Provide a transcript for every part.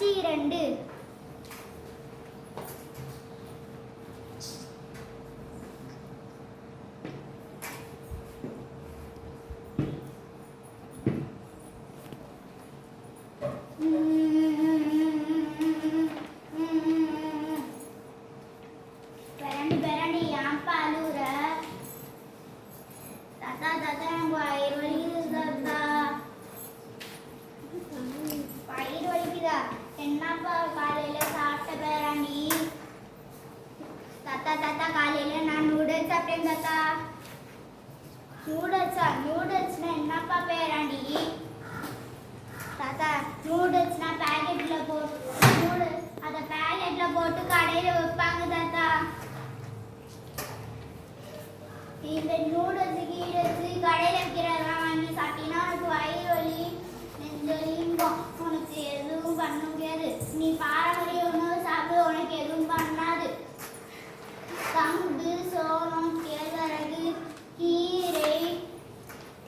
காட்சி 2. பெரண்டி ஏன்பா அழுகுற? தாத்தா தாத்தா எனக்கு வயிறு வலிக்குது தாத்தா. வயிறு வலிக்குதா? என்னப்பா காலையில சாப்பிட்ட பேராண்டி? தாத்தா தாத்தா காலையில நான் நூடுல்ஸ் சாப்பிட்டேன் தாத்தா. நூடுல்ஸா? நூடுல்ஸ்னா என்னப்பா பேராண்டி? தாத்தா நூடுல்ஸ்னா பேக்கெட்ல போட்டு அதை பேக்கெட்ல போட்டு கடையில வைப்பாங்க தாத்தா. இந்த நூடுல்ஸ் கீடுல்ஸ் கடையில வைக்கிறதெல்லாம் வாங்கி சாப்பிட்டீங்கன்னா உனக்கு வயிறு வலி நெஞ்சலிங்கம் உனக்கு எதுவும் பண்ண முடியாது. நீ பாரம்பரிய உணவு சாப்பிடு, உனக்கு எதுவும் பண்ணாது. கம்பு சோளம் கேழ்வரகு கீரை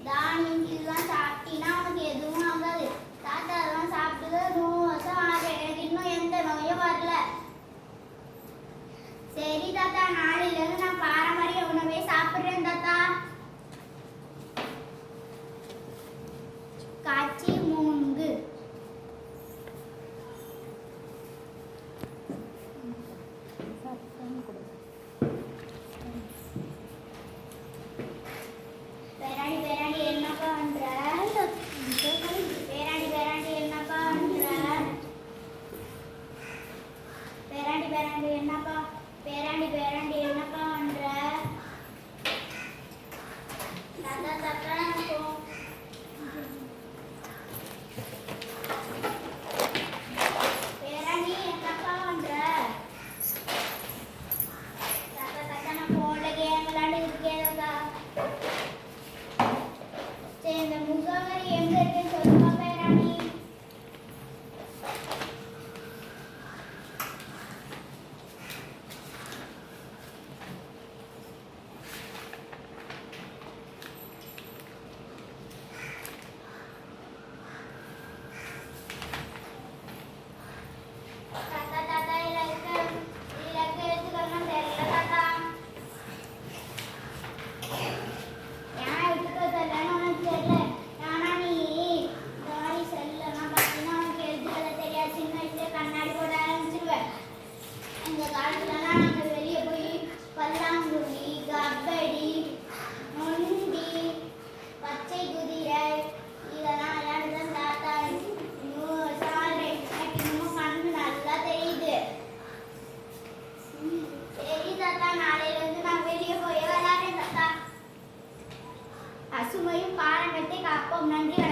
தானியம் இதெல்லாம் சாப்பிட்டீங்கன்னா உனக்கு எதுவும் ஆகாது. தாத்தா அதெல்லாம் சாப்பிட்டு 100 வருஷம் ஆகுது, எனக்கு இன்னும் எந்த நோயும் வரல. சரி தாத்தா, நாளையிலிருந்து நான் பாரம்பரிய உணவே சாப்பிடுறேன் தாத்தா. காட்சி 3. பேராண்டி பேராண்டி என்னப்பா பண்ற? பேராண்டி பேராண்டி என்னப்பா பண்ற? பேராண்டி பேராண்டி என்னப்பா? பேராண்டி பேராண்டி என்னப்பா பண்ற? தாத்தா தாத்தா பேராண்டி என்னப்பா பண்ற? தாத்தா தாத்தா நான் போன்ல கேம் விளையாண்டு இருக்கேன் தாத்தா. சரி இந்த முகவரி எங்க இருக்குன்னு சொல்லுப்பா பேராண்டி. தாத்தா தாத்தா இதுல இருக்க எழுத்துக்கள்லாம் தெரியல தாத்தா. ஏன் எழுத்துக்கள் தெரியலன்னு உனக்கு தெரியல. ஆனா நீ இந்த மாதிரி செல்லெல்லாம் பார்த்தீங்கன்னா உனக்கு எழுத்துக்களை தெரியாது. சின்ன வயசுல கண்ணாடி போட ஆரம்பிச்சிருவேன். இந்த காலத்துலலாம் நாங்கள் வெளியே போய் பல்லாங்குழி கபடி நொண்டி பச்சை குதிரை இதெல்லாம் விளையாடுதான் தாத்தா. எனக்கு இன்னும் கண்ணு நல்லா தெரியுது. சரி தாத்தா, நாளையிலிருந்து நான் வெளியே போய் விளையாடுறேன் தாத்தா. பசுமையும் பாரம்பரியத்தை காப்போம். நன்றி.